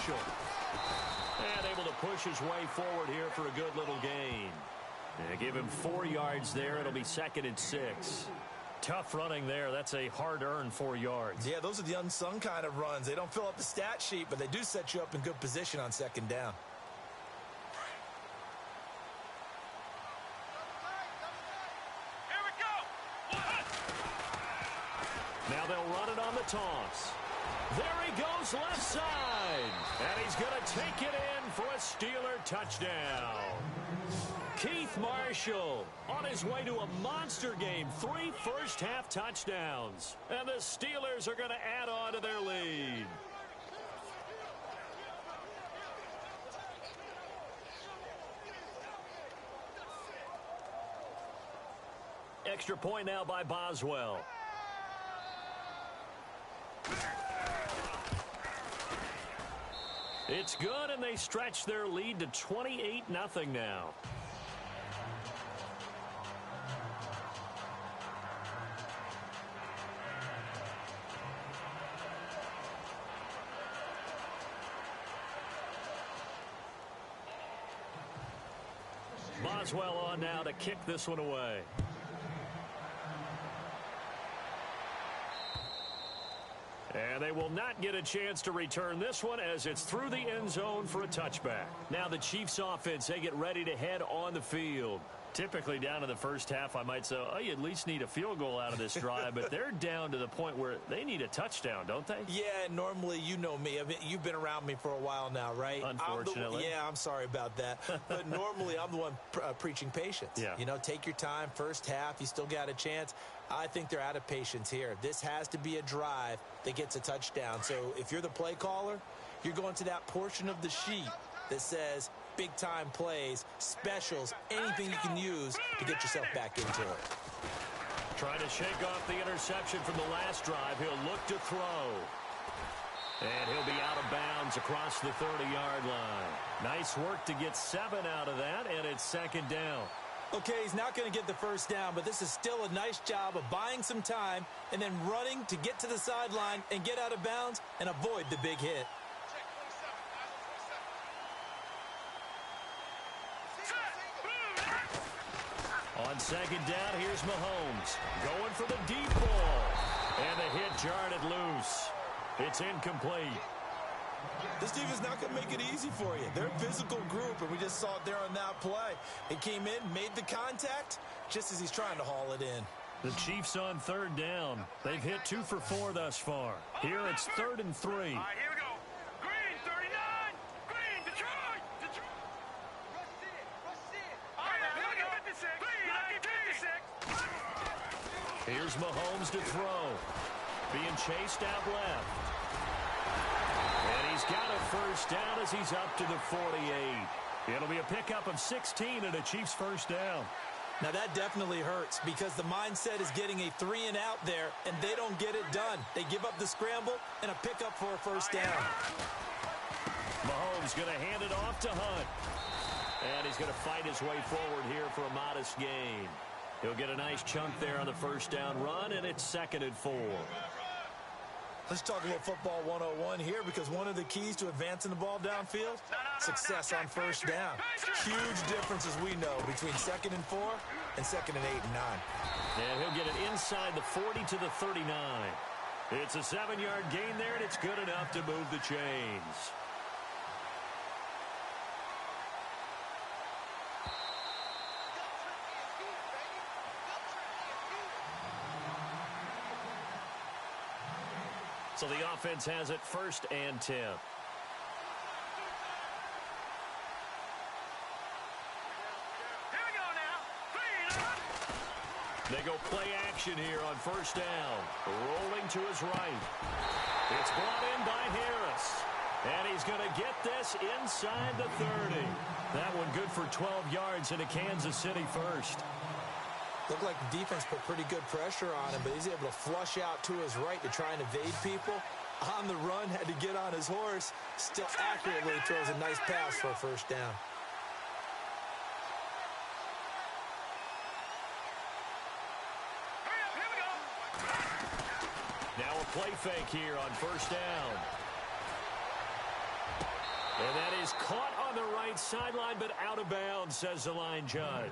Marshall. And able to push his way forward here for a good little gain. They give him 4 yards there. It'll be 2nd and 6. Tough running there. That's a hard-earned 4 yards. Yeah, those are the unsung kind of runs. They don't fill up the stat sheet, but they do set you up in good position on 2nd down. Here we go. Now they'll run it on the toss. There he goes left side. And he's going to take it in for a Steeler touchdown. Keith Marshall on his way to a monster game. 3 first-half touchdowns. And the Steelers are going to add on to their lead. Extra point now by Boswell. It's good, and they stretch their lead to 28-0 now. Boswell on now to kick this one away. And they will not get a chance to return this one as it's through the end zone for a touchback. Now the Chiefs offense, they get ready to head on the field. Typically down in the first half, I might say, oh, you at least need a field goal out of this drive, but they're down to the point where they need a touchdown, don't they? Yeah, normally, you know me. I mean, you've been around me for a while now, right? Unfortunately. I'm sorry about that. But normally, I'm the one preaching patience. Yeah. You know, take your time, first half, you still got a chance. I think they're out of patience here. This has to be a drive that gets a touchdown. So if you're the play caller, you're going to that portion of the sheet that says big-time plays, specials, anything you can use to get yourself back into it. Trying to shake off the interception from the last drive. He'll look to throw. And he'll be out of bounds across the 30-yard line. Nice work to get 7 out of that, and it's 2nd down. Okay, he's not going to get the first down, but this is still a nice job of buying some time and then running to get to the sideline and get out of bounds and avoid the big hit. On 2nd down, here's Mahomes. Going for the deep ball. And the hit jarred it loose. It's incomplete. This team is not going to make it easy for you. They're a physical group, and we just saw it there on that play. It came in, made the contact, just as he's trying to haul it in. The Chiefs on 3rd down. They've hit 2 for 4 thus far. Here it's 3rd and 3. All right, here we go. Green, 39. Green, Detroit. Detroit. Rush it. Rush it. All right, here we go. 56. Green, 56. Here's Mahomes to throw. Being chased out left. And he's got a first down as he's up to the 48. It'll be a pickup of 16 and a Chiefs first down. Now, that definitely hurts because the mindset is getting a 3-and-out there, and they don't get it done. They give up the scramble and a pickup for a first down. Mahomes going to hand it off to Hunt. And he's going to fight his way forward here for a modest gain. He'll get a nice chunk there on the first down run, and it's 2nd and 4. Let's talk a little football 101 here because one of the keys to advancing the ball downfield, success on first down. Huge difference, as we know, between 2nd and 4 and 2nd and 8 and 9. And he'll get it inside the 40 to the 39. It's a 7-yard gain there, and it's good enough to move the chains. So the offense has it 1st and 10. They go play action here on 1st down. Rolling to his right. It's brought in by Harris. And he's going to get this inside the 30. That one good for 12 yards into Kansas City first. Looked like the defense put pretty good pressure on him, but he's able to flush out to his right to try and evade people. On the run, had to get on his horse. Still accurately throws a nice pass for a first down. Now a play fake here on 1st down. And that is caught on the right sideline, but out of bounds, says the line judge.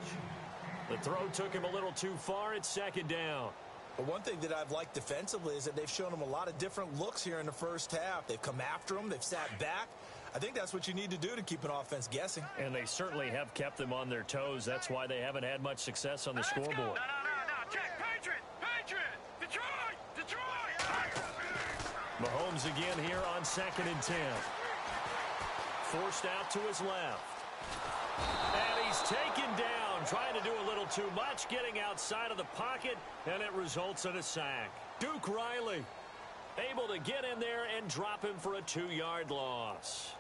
The throw took him a little too far. It's second down. But one thing that I've liked defensively is that they've shown him a lot of different looks here in the first half. They've come after him. They've sat back. I think that's what you need to do to keep an offense guessing. And they certainly have kept them on their toes. That's why they haven't had much success on the scoreboard. No. Check. Patriot. Detroit. Mahomes again here on 2nd and 10. Forced out to his left. And he's taken down, trying to do a little too much, getting outside of the pocket, and it results in a sack. Duke Riley able to get in there and drop him for a 2-yard loss.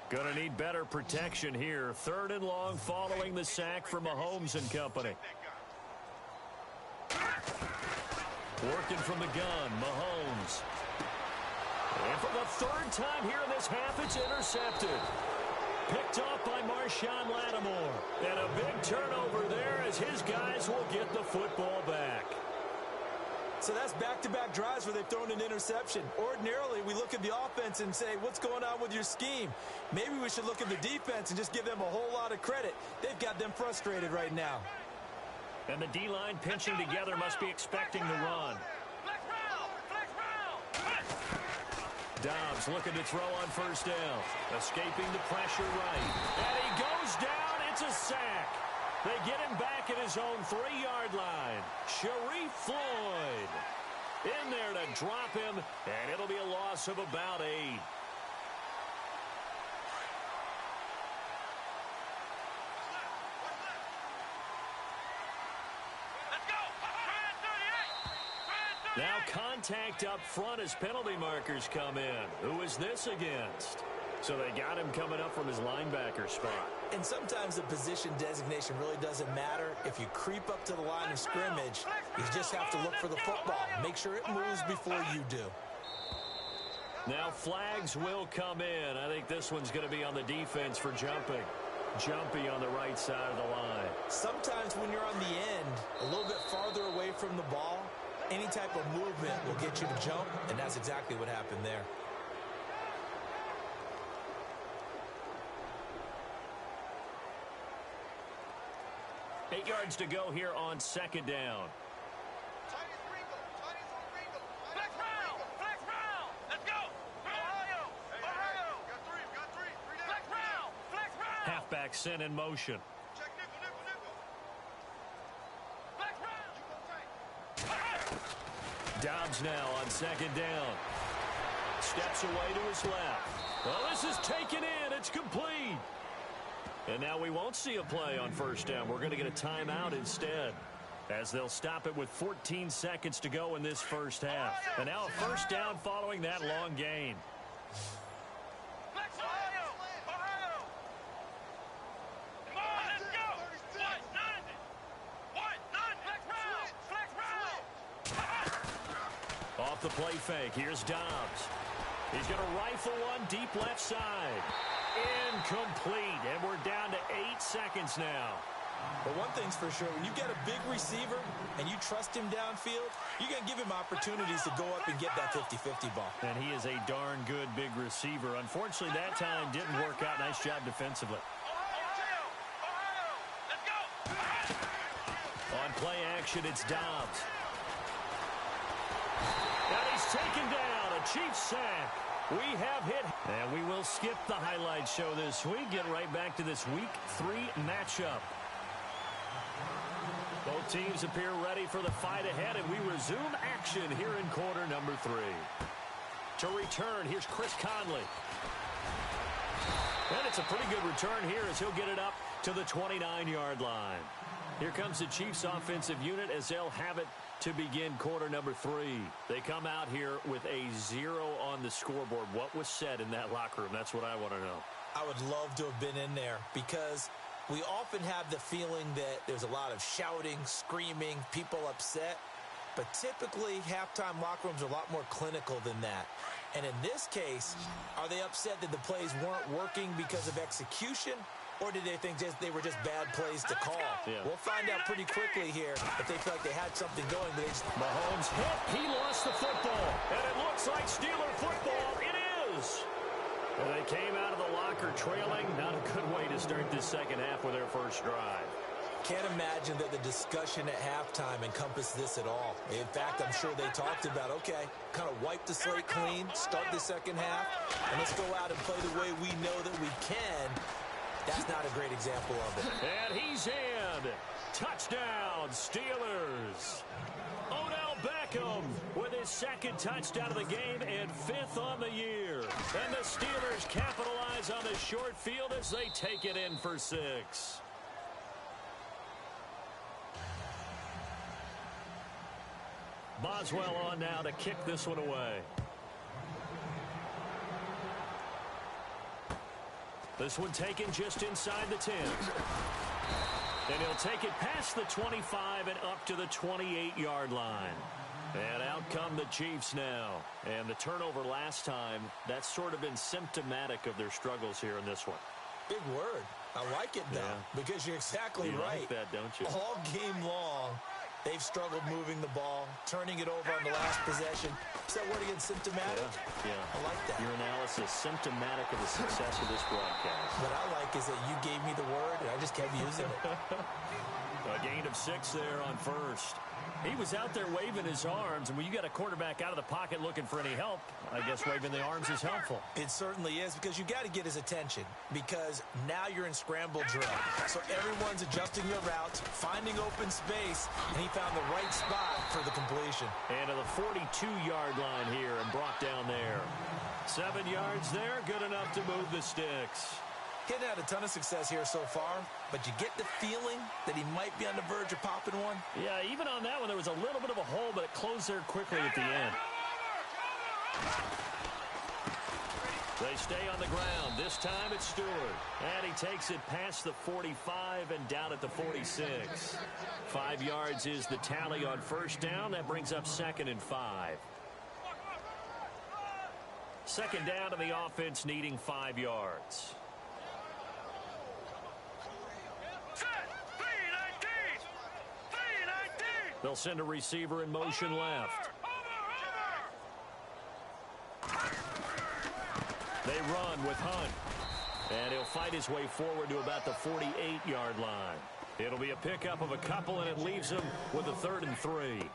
Going to need better protection here. 3rd and long following the sack from Mahomes and company. Working from the gun, Mahomes. And for the 3rd time here in this half, it's intercepted. Picked off by Marshawn Lattimore. And a big turnover there as his guys will get the football back. So that's back-to-back drives where they've thrown an interception. Ordinarily, we look at the offense and say, what's going on with your scheme? Maybe we should look at the defense and just give them a whole lot of credit. They've got them frustrated right now. And the D-line pinching together must be expecting the run. Dobbs looking to throw on 1st down. Escaping the pressure right. And he goes down. It's a sack. They get him back at his own 3-yard line. Sharif Floyd in there to drop him, and it'll be a loss of about 8. Now contact up front as penalty markers come in. Who is this against? So they got him coming up from his linebacker spot. And sometimes the position designation really doesn't matter. If you creep up to the line of scrimmage, you just have to look for the football. Make sure it moves before you do. Now flags will come in. I think this one's going to be on the defense for jumping. Jumpy on the right side of the line. Sometimes when you're on the end, a little bit farther away from the ball, any type of movement will get you to jump, and that's exactly what happened there. Eight yards to go here on 2nd down. Flex round. Let's go. Ohio. Got three. Flex round. Halfback sent in motion. Check nickel. Flex round. Dobbs now on 2nd down. Steps away to his left. Well, this is taken in. It's complete. And now we won't see a play on 1st down. We're going to get a timeout instead, as they'll stop it with 14 seconds to go in this first half. And now a 1st down following that long gain. Ohio. Come on, let's go. None. Flex round. Off the play fake, here's Dobbs. He's going to rifle one deep left side. Incomplete, and we're down to 8 seconds now. But one thing's for sure, when you get a big receiver and you trust him downfield, you're going to give him opportunities to go up and get that 50-50 ball. And he is a darn good big receiver. Unfortunately, that time didn't work out. Nice job defensively. Ohio. Let's go. On play action, it's Dobbs. And he's taken down. A Chiefs sack. We have hit, and we will skip the highlight show this week. Get right back to this Week 3 matchup. Both teams appear ready for the fight ahead, and we resume action here in quarter number 3. To return, here's Chris Conley. And it's a pretty good return here as he'll get it up to the 29-yard line. Here comes the Chiefs offensive unit as they'll have it to begin quarter number 3. They come out here with a 0 on the scoreboard. What was said in that locker room? That's what I want to know. I would love to have been in there because we often have the feeling that there's a lot of shouting, screaming, people upset. But typically, halftime locker rooms are a lot more clinical than that. And in this case, are they upset that the plays weren't working because of execution? Or did they think they were just bad plays to call? Yeah. We'll find out pretty quickly here if they feel like they had something going. But Mahomes hit. He lost the football. And it looks like Steeler football. It is. Well, they came out of the locker trailing. Not a good way to start this second half with their first drive. Can't imagine that the discussion at halftime encompassed this at all. In fact, I'm sure they talked about, okay, kind of wipe the slate clean, start the second half, and let's go out and play the way we know that we can. That's not a great example of it. And he's in. Touchdown, Steelers. Odell Beckham with his second touchdown of the game and 5th on the year. And the Steelers capitalize on the short field as they take it in for 6. Boswell on now to kick this one away. This one taken just inside the 10. And he'll take it past the 25 and up to the 28-yard line. And out come the Chiefs now. And the turnover last time, that's sort of been symptomatic of their struggles here in this one. Big word. I like it, though, because you're exactly right. You like that, don't you? All game long, they've struggled moving the ball, turning it over on the last possession. Is that word again, symptomatic? Yeah. I like that. Your analysis, symptomatic of the success of this broadcast. What I like is that you gave me the word, and I just kept using it. A gain of 6 there on first. He was out there waving his arms, and when you got a quarterback out of the pocket looking for any help, I guess waving the arms is helpful. It certainly is, because you got to get his attention, because now you're in scramble drill. So everyone's adjusting their routes, finding open space, and he found the right spot for the completion. And to the 42-yard line here and brought down there. 7 yards there, good enough to move the sticks. He's had a ton of success here so far, but you get the feeling that he might be on the verge of popping one. Yeah, even on that one, there was a little bit of a hole, but it closed there quickly at the end. They stay on the ground. This time it's Stewart. And he takes it past the 45 and down at the 46. 5 yards is the tally on first down. That brings up 2nd and 5. Second down, and the offense needing 5 yards. They'll send a receiver in motion left. They run with Hunt. And he'll fight his way forward to about the 48-yard line. It'll be a pickup of a couple, and it leaves him with a 3rd and 3.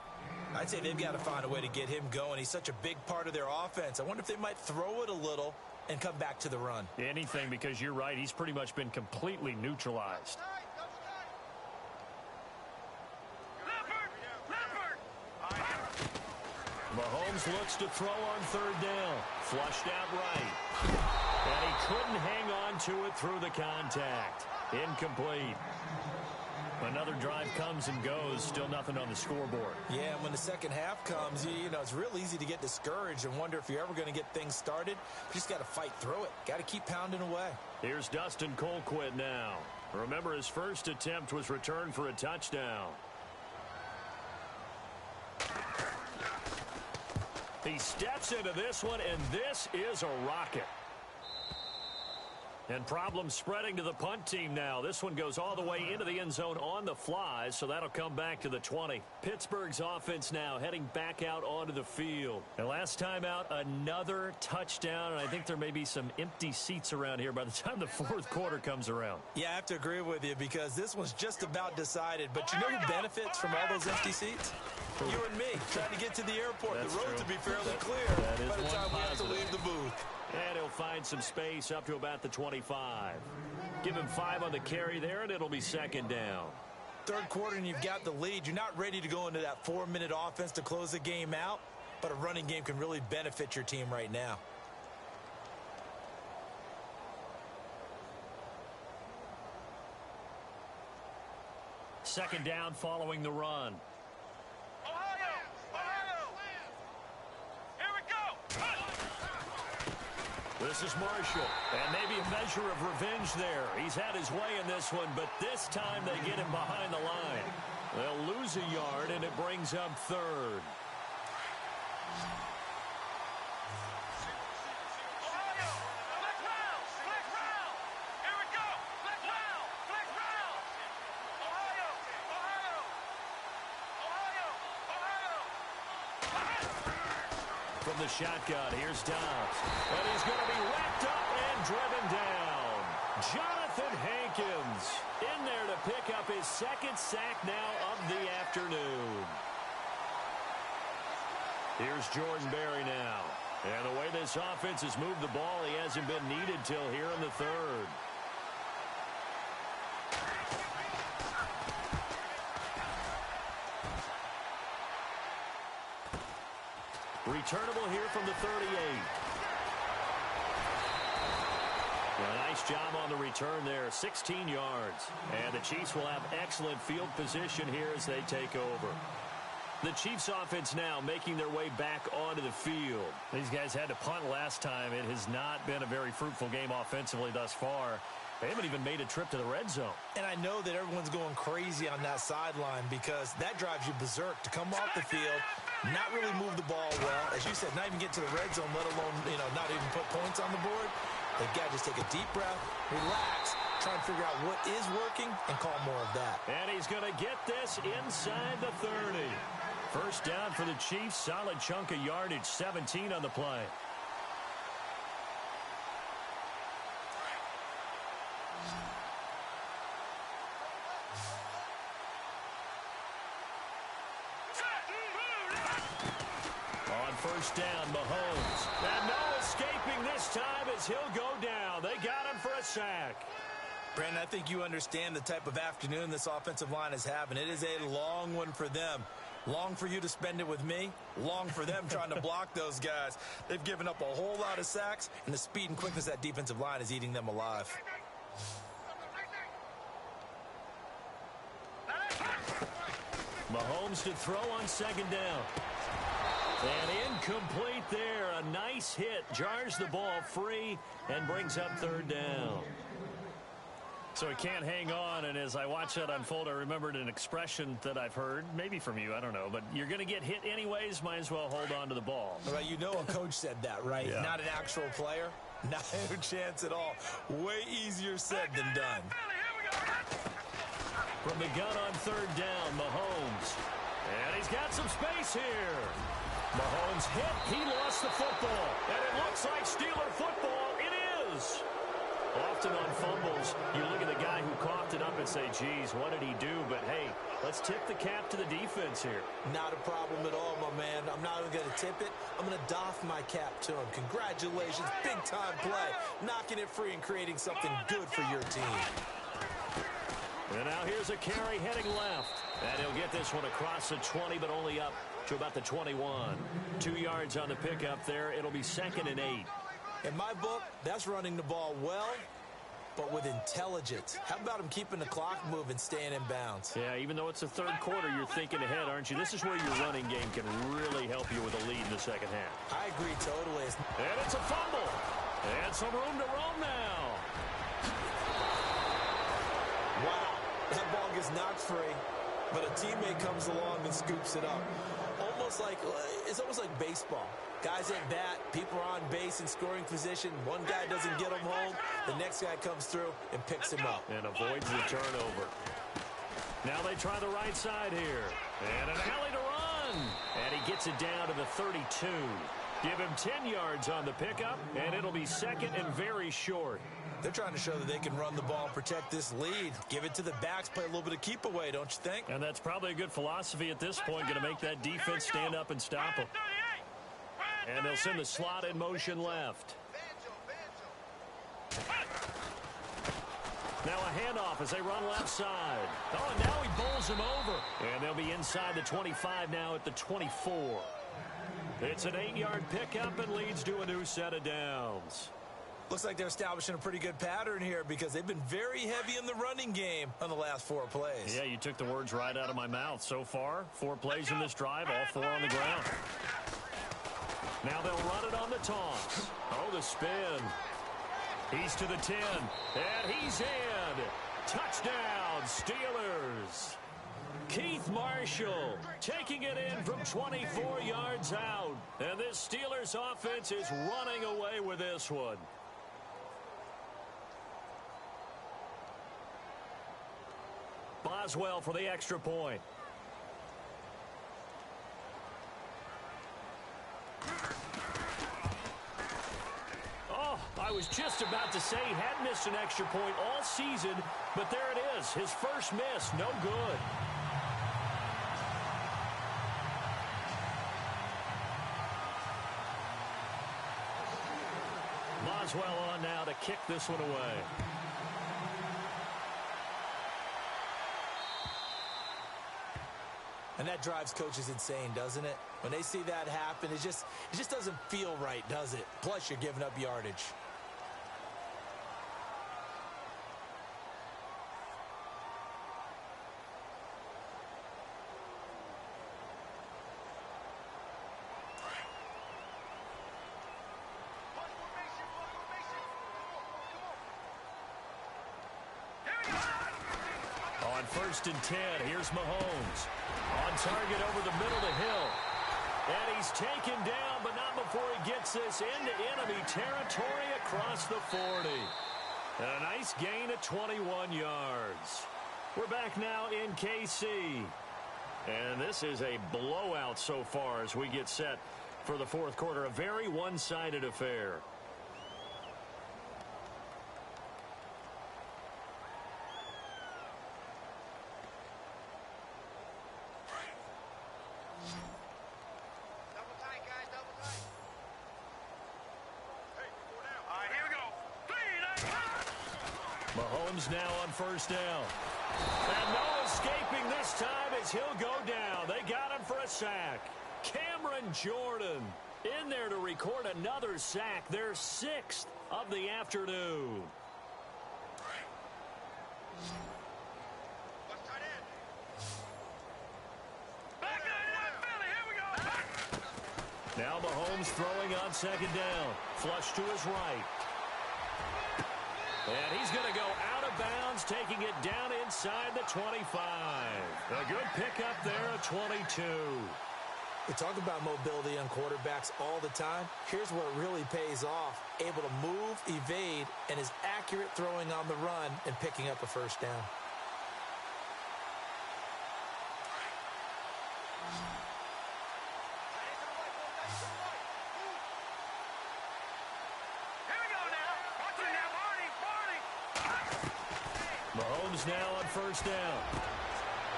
I'd say they've got to find a way to get him going. He's such a big part of their offense. I wonder if they might throw it a little and come back to the run. Anything, because you're right. He's pretty much been completely neutralized. Mahomes looks to throw on 3rd down. Flushed out right. And he couldn't hang on to it through the contact. Incomplete. Another drive comes and goes. Still nothing on the scoreboard. Yeah, when the second half comes, you know, it's real easy to get discouraged and wonder if you're ever going to get things started. You just got to fight through it. Got to keep pounding away. Here's Dustin Colquitt now. Remember, his first attempt was returned for a touchdown. He steps into this one, and this is a rocket. And problems spreading to the punt team now. This one goes all the way into the end zone on the fly, so that'll come back to the 20. Pittsburgh's offense now heading back out onto the field. And last time out, another touchdown, and I think there may be some empty seats around here by the time the 4th quarter comes around. Yeah, I have to agree with you, because this one's just about decided. But you know who benefits from all those empty seats? You and me, trying to get to the airport. That's the road true. to be fairly clear by the time we have to leave the booth. And he'll find some space up to about the 25. Give him 5 on the carry there, and it'll be 2nd down. 3rd quarter, and you've got the lead. You're not ready to go into that 4-minute offense to close the game out, but a running game can really benefit your team right now. Second down following the run. This is Marshall, and maybe a measure of revenge there. He's had his way in this one, but this time they get him behind the line. They'll lose a yard, and it brings up 3rd. from the shotgun. Here's Dobbs. And he's going to be wrapped up and driven down. Jonathan Hankins in there to pick up his second sack now of the afternoon. Here's Jordan Berry now. And the way this offense has moved the ball, he hasn't been needed till here in the third. Returnable here from the 38. A nice job on the return there, 16 yards. And the Chiefs will have excellent field position here as they take over. The Chiefs offense now making their way back onto the field. These guys had to punt last time. It has not been a very fruitful game offensively thus far. They haven't even made a trip to the red zone. And I know that everyone's going crazy on that sideline because that drives you berserk to come off the field, not really move the ball well. As you said, not even get to the red zone, let alone, not even put points on the board. They've got to just take a deep breath, relax, try and figure out what is working, and call more of that. And he's going to get this inside the 30. First down for the Chiefs. Solid chunk of yardage, 17 on the play. On first down, Mahomes. And no escaping this time as he'll go down. They got him for a sack. Brandon, I think you understand the type of afternoon this offensive line is having. It is a long one for them. Long for you to spend it with me. Long for them trying to block those guys. They've given up a whole lot of sacks, and the speed and quickness of that defensive line is eating them alive. Mahomes to throw on second down. And incomplete there. A nice hit. Jars the ball free and brings up third down. So he can't hang on, and as I watch that unfold, I remembered an expression that I've heard, maybe from you, I don't know, but you're going to get hit anyways, might as well hold on to the ball. Well, a coach said that, right? Yeah. Not an actual player. Not a chance at all. Way easier said than done. From the gun on third down, Mahomes. And he's got some space here. Mahomes hit. He lost the football. And it looks like Steeler football. It is. Often on fumbles, you look at the guy who coughed it up and say, geez, what did he do? But, hey, let's tip the cap to the defense here. Not a problem at all, my man. I'm not even going to tip it. I'm going to doff my cap to him. Congratulations. Big-time play. Knocking it free and creating something good for your team. And now here's a carry heading left. And he'll get this one across the 20, but only up to about the 21. 2 yards on the pickup there. It'll be 2nd and 8. In my book, that's running the ball well, but with intelligence. How about him keeping the clock moving, staying in bounds? Yeah, even though it's the third quarter, you're thinking ahead, aren't you? This is where your running game can really help you with a lead in the second half. I agree totally. And it's a fumble. And some room to roam now. Wow, that ball gets knocked free, but a teammate comes along and scoops it up. It's almost like baseball. Guys at bat, people are on base in scoring position. One guy doesn't get him home. The next guy comes through and picks him up. And avoids the turnover. Now they try the right side here. And an alley to run. And he gets it down to the 32. Give him 10 yards on the pickup, and it'll be 2nd and very short. They're trying to show that they can run the ball and protect this lead. Give it to the backs, play a little bit of keep away, don't you think? And that's probably a good philosophy at this point, going to make that defense stand up and stop them. And they'll send the slot in motion left. Now a handoff as they run left side. Oh, and now he bowls him over. And they'll be inside the 25 now at the 24. It's an 8-yard pickup and leads to a new set of downs. Looks like they're establishing a pretty good pattern here because they've been very heavy in the running game on the last 4 plays. Yeah, you took the words right out of my mouth. So far, 4 plays in this drive, all 4 on the ground. Now they'll run it on the toss. Oh, the spin. He's to the 10. And he's in. Touchdown, Steelers. Keith Marshall taking it in from 24 yards out. And this Steelers offense is running away with this one. Boswell for the extra point. to say he had missed an extra point all season, but there it is. His first miss, no good. Boswell on now to kick this one away. And that drives coaches insane, doesn't it? When they see that happen, it just doesn't feel right, does it? Plus, you're giving up yardage. On 1st and 10, here's Mahomes. On target over the middle to Hill. And he's taken down, but not before he gets this into enemy territory across the 40. And a nice gain of 21 yards. We're back now in KC. And this is a blowout so far as we get set for the fourth quarter. A very one-sided affair. Mahomes now on 1st down. And no escaping this time as he'll go down. They got him for a sack. Cameron Jordan in there to record another sack. Their 6th of the afternoon. Now Mahomes throwing on 2nd down. Flush to his right. And he's going to go out of bounds, taking it down inside the 25. A good pickup there at 22. We talk about mobility on quarterbacks all the time. Here's where it really pays off. Able to move, evade, and is accurate throwing on the run and picking up a 1st down. Mahomes now on 1st down.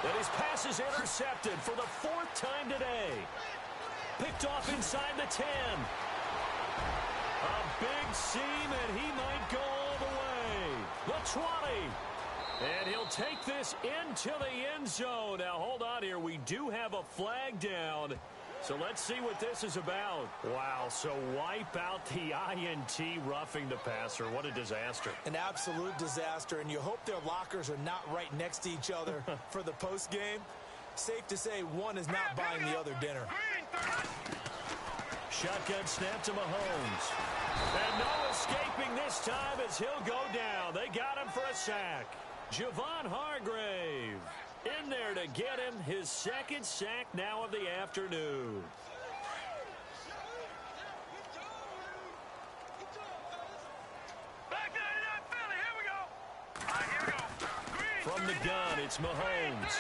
And his pass is intercepted for the 4th time today. Picked off inside the 10. A big seam, and he might go all the way. The 20. And he'll take this into the end zone. Now, hold on here. We do have a flag down. So let's see what this is about. Wow, so wipe out the INT, roughing the passer. What a disaster. An absolute disaster, and you hope their lockers are not right next to each other for the post game. Safe to say one is not buying the other dinner. Shotgun snap to Mahomes. And no escaping this time as he'll go down. They got him for a sack. Javon Hargrave in there to get him his 2nd sack now of the afternoon. From the gun, it's Mahomes.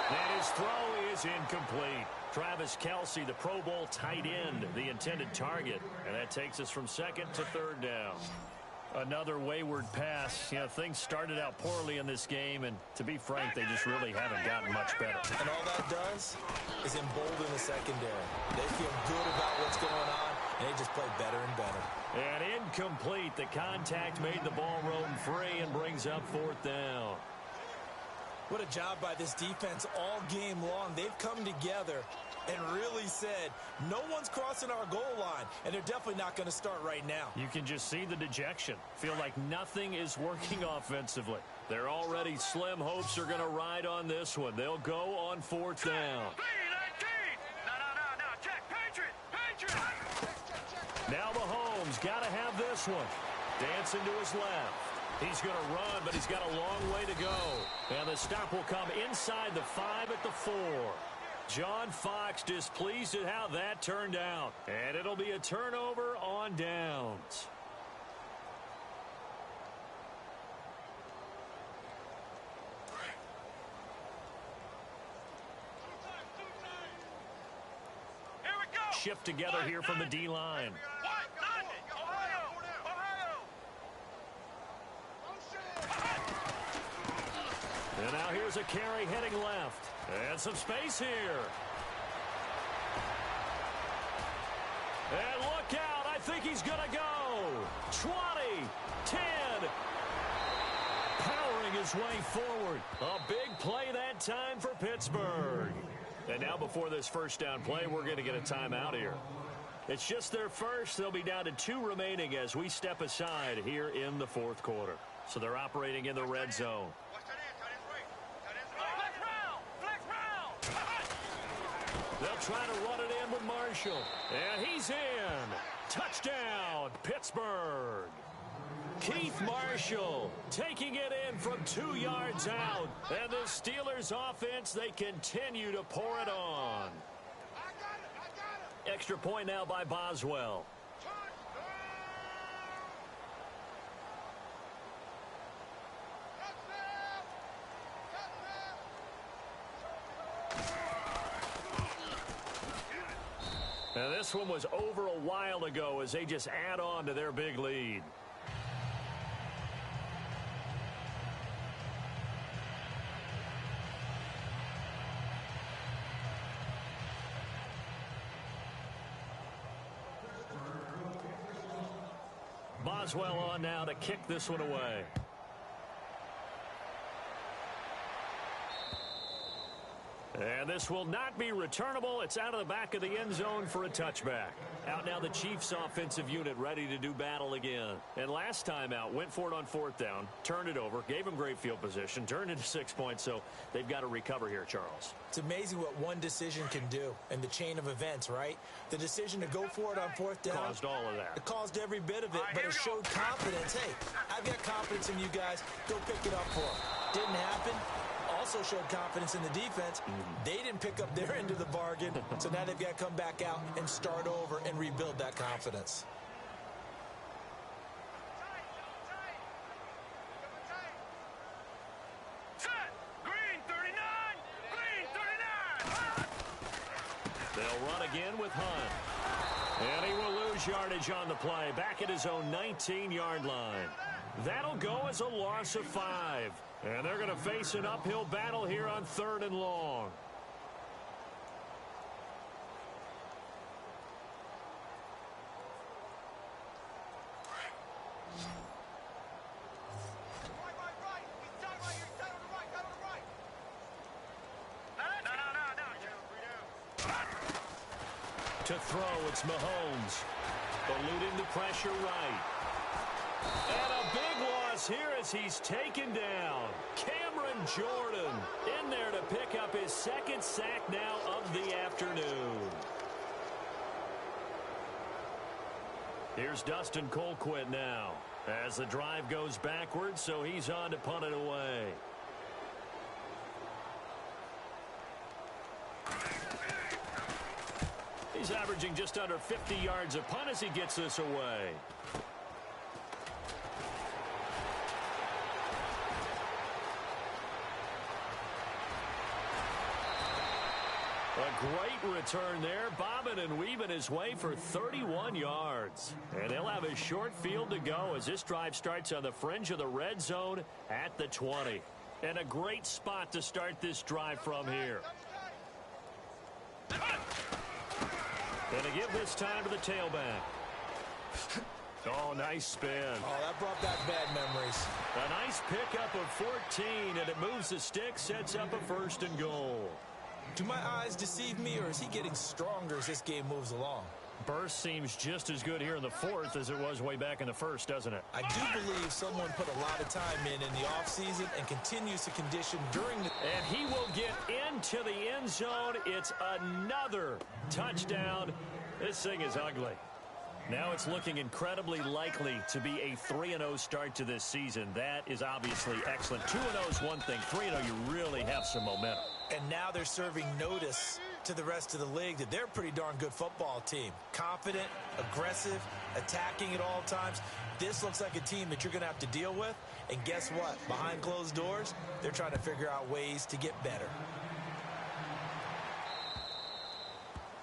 And his throw is incomplete. Travis Kelce, the Pro Bowl tight end, the intended target. And that takes us from 2nd to 3rd down. Another wayward pass. You know, things started out poorly in this game, and to be frank, they just really haven't gotten much better. And all that does is embolden the secondary. They feel good about what's going on, and they just play better and better. And incomplete. The contact made the ball roam free and brings up 4th down. What a job by this defense all game long. They've come together and really said, no one's crossing our goal line, and they're definitely not going to start right now. You can just see the dejection. Feel like nothing is working offensively. They're already slim hopes are going to ride on this one. They'll go on 4th down. Now Mahomes got to have this one. Dancing to his left. He's going to run, but he's got a long way to go. And the stop will come inside the 5 at the 4. John Fox displeased at how that turned out. And it'll be a turnover on downs. Here we go. Shift together here from the D-line. And now here's a carry heading left. And some space here. And look out. I think he's going to go. 20, 10. Powering his way forward. A big play that time for Pittsburgh. And now before this first down play, we're going to get a timeout here. It's just their first. They'll be down to 2 remaining as we step aside here in the fourth quarter. So they're operating in the red zone. They'll try to run it in with Marshall. And he's in. Touchdown, Pittsburgh. Keith Marshall taking it in from 2 yards out. And the Steelers offense, they continue to pour it on. Extra point now by Boswell. And this one was over a while ago as they just add on to their big lead. Boswell on now to kick this one away. And this will not be returnable. It's out of the back of the end zone for a touchback. Out now the Chiefs offensive unit ready to do battle again. And last time out, went for it on 4th down, turned it over, gave them great field position, turned into 6 points, so they've got to recover here, Charles. It's amazing what one decision can do in the chain of events, right? The decision to go for it on 4th down. Caused all of that. It caused every bit of it, but it showed confidence. Hey, I've got confidence in you guys. Go pick it up for them. Didn't happen. Also showed confidence in the defense. They didn't pick up their end of the bargain, so now they've got to come back out and start over and rebuild that confidence. Set! Green 39! Green 39! They'll run again with Hunt. And he will lose yardage on the play, back at his own 19-yard line. That'll go as a loss of 5. And they're going to face an uphill battle here on 3rd and long. To throw, it's Mahomes. Eluding the pressure right. And a big loss here as he's taken down. Cameron Jordan in there to pick up his 2nd sack now of the afternoon. Here's Dustin Colquitt now as the drive goes backwards, so he's on to punt it away. He's averaging just under 50 yards a punt as he gets this away. A great return there, bobbing and weaving his way for 31 yards. And he'll have a short field to go as this drive starts on the fringe of the red zone at the 20. And a great spot to start this drive from here. And to give this time to the tailback. Oh, nice spin. Oh, that brought back bad memories. A nice pickup of 14, and it moves the stick, sets up a 1st and goal. Do my eyes deceive me, or is he getting stronger as this game moves along? Burst seems just as good here in the 4th as it was way back in the 1st, doesn't it? I do believe someone put a lot of time in the offseason and continues to condition during the... And he will get into the end zone. It's another touchdown. This thing is ugly. Now it's looking incredibly likely to be a 3-0 start to this season. That is obviously excellent. 2-0 is one thing. 3-0, you really have some momentum. And now they're serving notice to the rest of the league that they're a pretty darn good football team. Confident, aggressive, attacking at all times. This looks like a team that you're going to have to deal with. And guess what? Behind closed doors, they're trying to figure out ways to get better.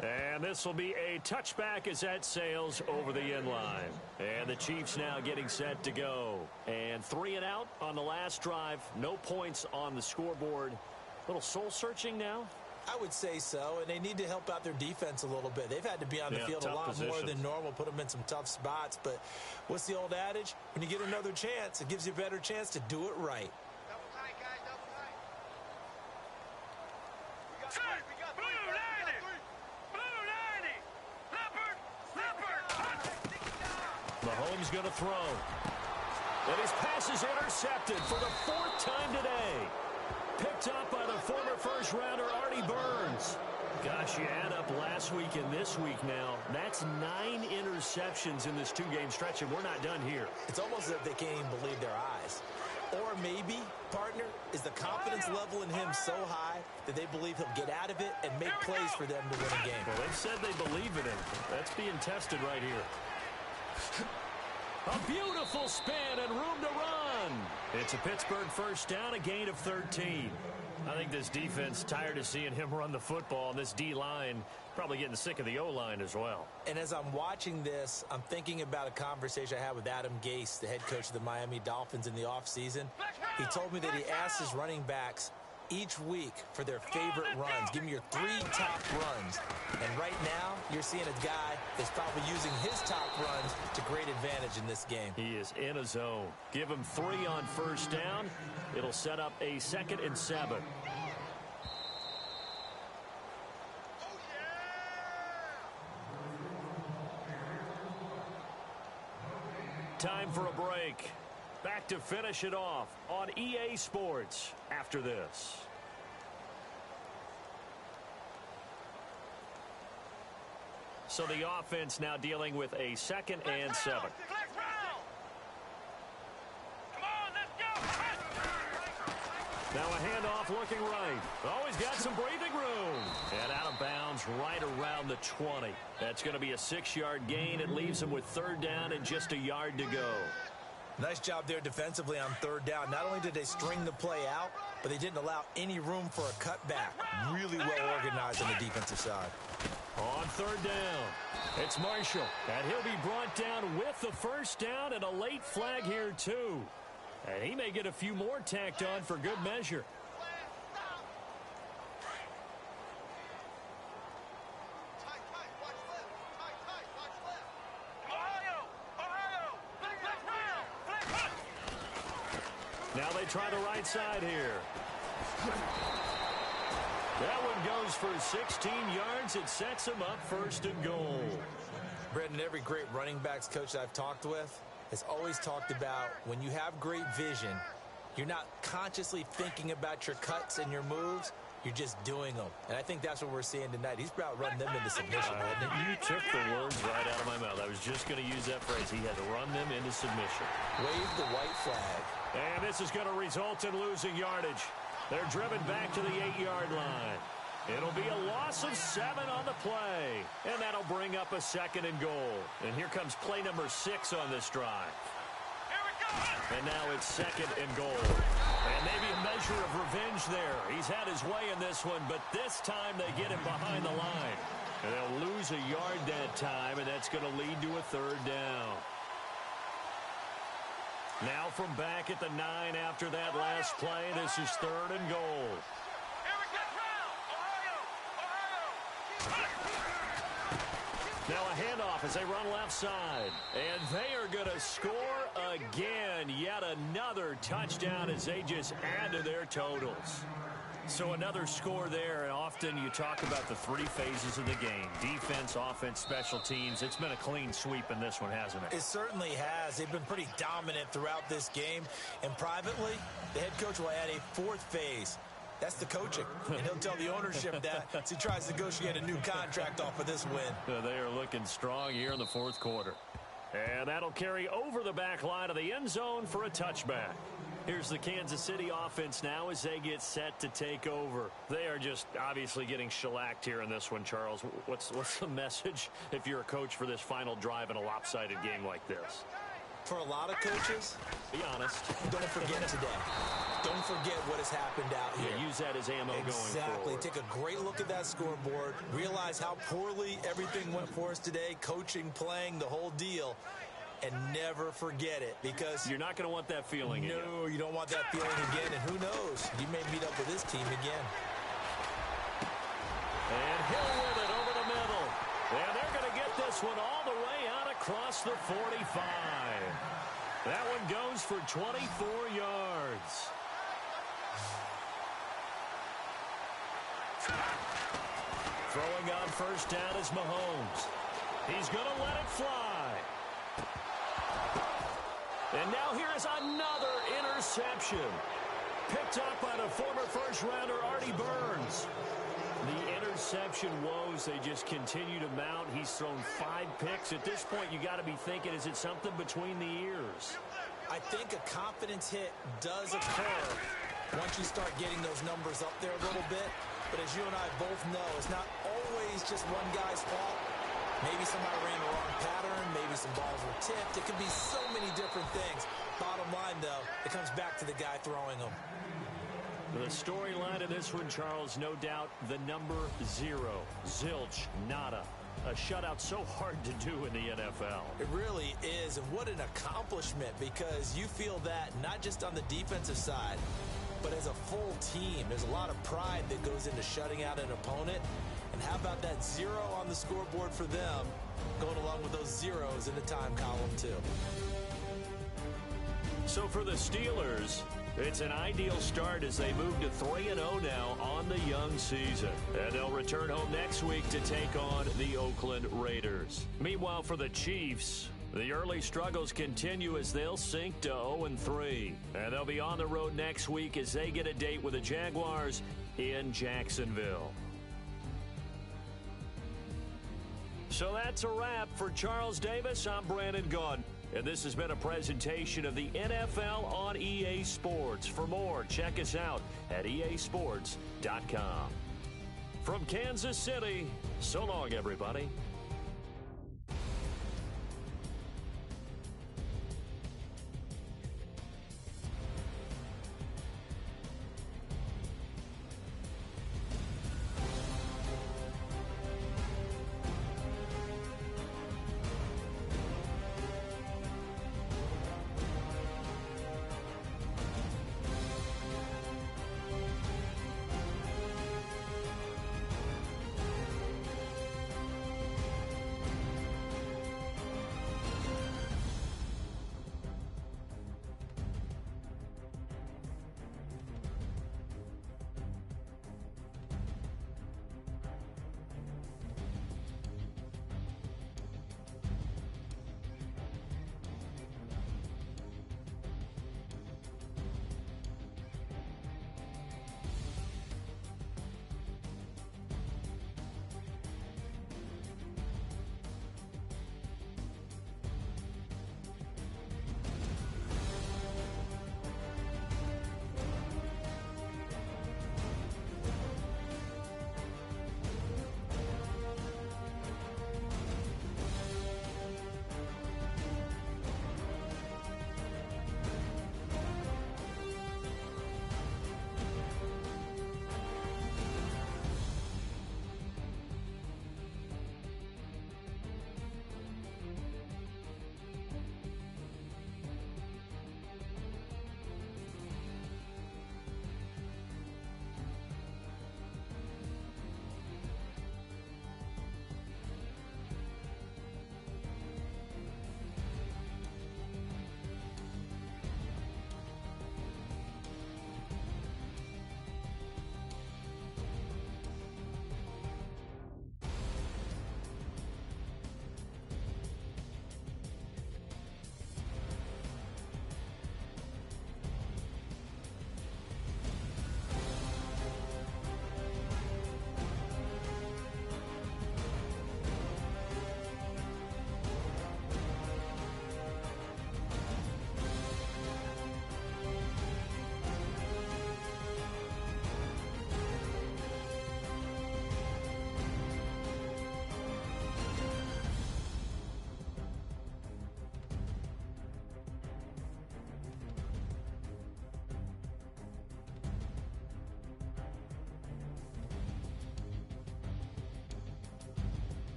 And this will be a touchback as that sails over the end line. And the Chiefs now getting set to go. And 3 and out on the last drive. No points on the scoreboard. A little soul-searching now? I would say so, and they need to help out their defense a little bit. They've had to be on the field a lot more than normal, put them in some tough spots. But what's the old adage? When you get another chance, it gives you a better chance to do it right. Double tight, guys, double tight. We got blue 90. Blue 90. Leopard. Mahomes going to throw. And his pass is intercepted for the 4th time today. Picked up by the former first-rounder Artie Burns. Gosh, you add up last week and this week now. That's 9 interceptions in this 2-game stretch, and we're not done here. It's almost as if they can't even believe their eyes. Or maybe, partner, is the confidence level in him so high that they believe he'll get out of it and make plays for them to win a game. Well, they've said they believe in him. That's being tested right here. A beautiful spin and room to run. It's a Pittsburgh first down, a gain of 13. I think this defense tired of seeing him run the football, and this D-line probably getting sick of the O-line as well. And as I'm watching this, I'm thinking about a conversation I had with Adam Gase, the head coach of the Miami Dolphins in the offseason. He told me that he asked his running backs each week for their favorite runs. Give me your 3 top runs. And right now, you're seeing a guy that's probably using his top runs to great advantage in this game. He is in a zone. Give him 3 on first down. It'll set up a 2nd and 7. Time for a break. Back to finish it off on EA Sports after this. So the offense now dealing with a 2nd and 7. Now a handoff looking right. Oh, he's got some breathing room. And out of bounds right around the 20. That's going to be a 6-yard gain. It leaves him with 3rd down and just a yard to go. Nice job there defensively on 3rd down. Not only did they string the play out, but they didn't allow any room for a cutback. Really well organized on the defensive side. On 3rd down, it's Marshall. And he'll be brought down with the first down and a late flag here, too. And he may get a few more tacked on for good measure. Now they try the right side here. That one goes for 16 yards. It sets him up 1st and goal. Brendan, every great running backs coach I've talked with has always talked about when you have great vision, you're not consciously thinking about your cuts and your moves. You're just doing them. And I think that's what we're seeing tonight. He's about running them into submission. You took the words right out of my mouth. I was just going to use that phrase. He had to run them into submission. Wave the white flag. And this is going to result in losing yardage. They're driven back to the 8-yard line. It'll be a loss of 7 on the play. And that'll bring up a 2nd and goal. And here comes play number 6 on this drive. And now it's 2nd and goal. And maybe a measure of revenge there. He's had his way in this one, but this time they get him behind the line. And they'll lose a yard that time, and that's going to lead to a 3rd down. Now from back at the 9 after that last play, this is 3rd and goal. Now a handoff as they run left side. And they are going to score again. Yet another touchdown as they just add to their totals. So another score there. And often you talk about the 3 phases of the game. Defense, offense, special teams. It's been a clean sweep in this one, hasn't it? It certainly has. They've been pretty dominant throughout this game. And privately, the head coach will add a 4th phase. That's the coaching. And he'll tell the ownership that as he tries to negotiate a new contract off of this win. They are looking strong here in the 4th quarter. And that'll carry over the back line of the end zone for a touchback. Here's the Kansas City offense now as they get set to take over. They are just obviously getting shellacked here in this one, Charles. What's the message if you're a coach for this final drive in a lopsided game like this? For a lot of coaches, be honest. Don't forget today. Don't forget what has happened out here. Yeah, use that as ammo going forward. Exactly. Take a great look at that scoreboard. Realize how poorly everything went for us today. Coaching, playing, the whole deal. And never forget it, because you're not going to want that feeling again. No, you don't want that feeling again. And who knows? You may meet up with this team again. And Hill with it over the middle. And they're going to get this one all the way out across the 45. That one goes for 24 yards. Throwing on first down is Mahomes. He's going to let it fly. And now here is another interception. Picked up by the former first-rounder Artie Burns. The interception woes, they just continue to mount. He's thrown 5 picks. At this point, you got to be thinking, is it something between the ears? I think a confidence hit does occur once you start getting those numbers up there a little bit. But as you and I both know, it's not always just one guy's fault. Maybe somebody ran the wrong pattern. Maybe some balls were tipped. It could be so many different things. Bottom line, though, it comes back to the guy throwing them. The storyline of this one, Charles, no doubt the number 0. Zilch, nada. A shutout so hard to do in the NFL. It really is, and what an accomplishment, because you feel that not just on the defensive side, but as a full team. There's a lot of pride that goes into shutting out an opponent. And how about that 0 on the scoreboard for them, going along with those zeros in the time column, too. So for the Steelers, it's an ideal start as they move to 3-0 now on the young season. And they'll return home next week to take on the Oakland Raiders. Meanwhile, for the Chiefs, the early struggles continue as they'll sink to 0-3. And they'll be on the road next week as they get a date with the Jaguars in Jacksonville. So that's a wrap. For Charles Davis, I'm Brandon Gaudin. And this has been a presentation of the NFL on EA Sports. For more, check us out at easports.com. From Kansas City, so long, everybody.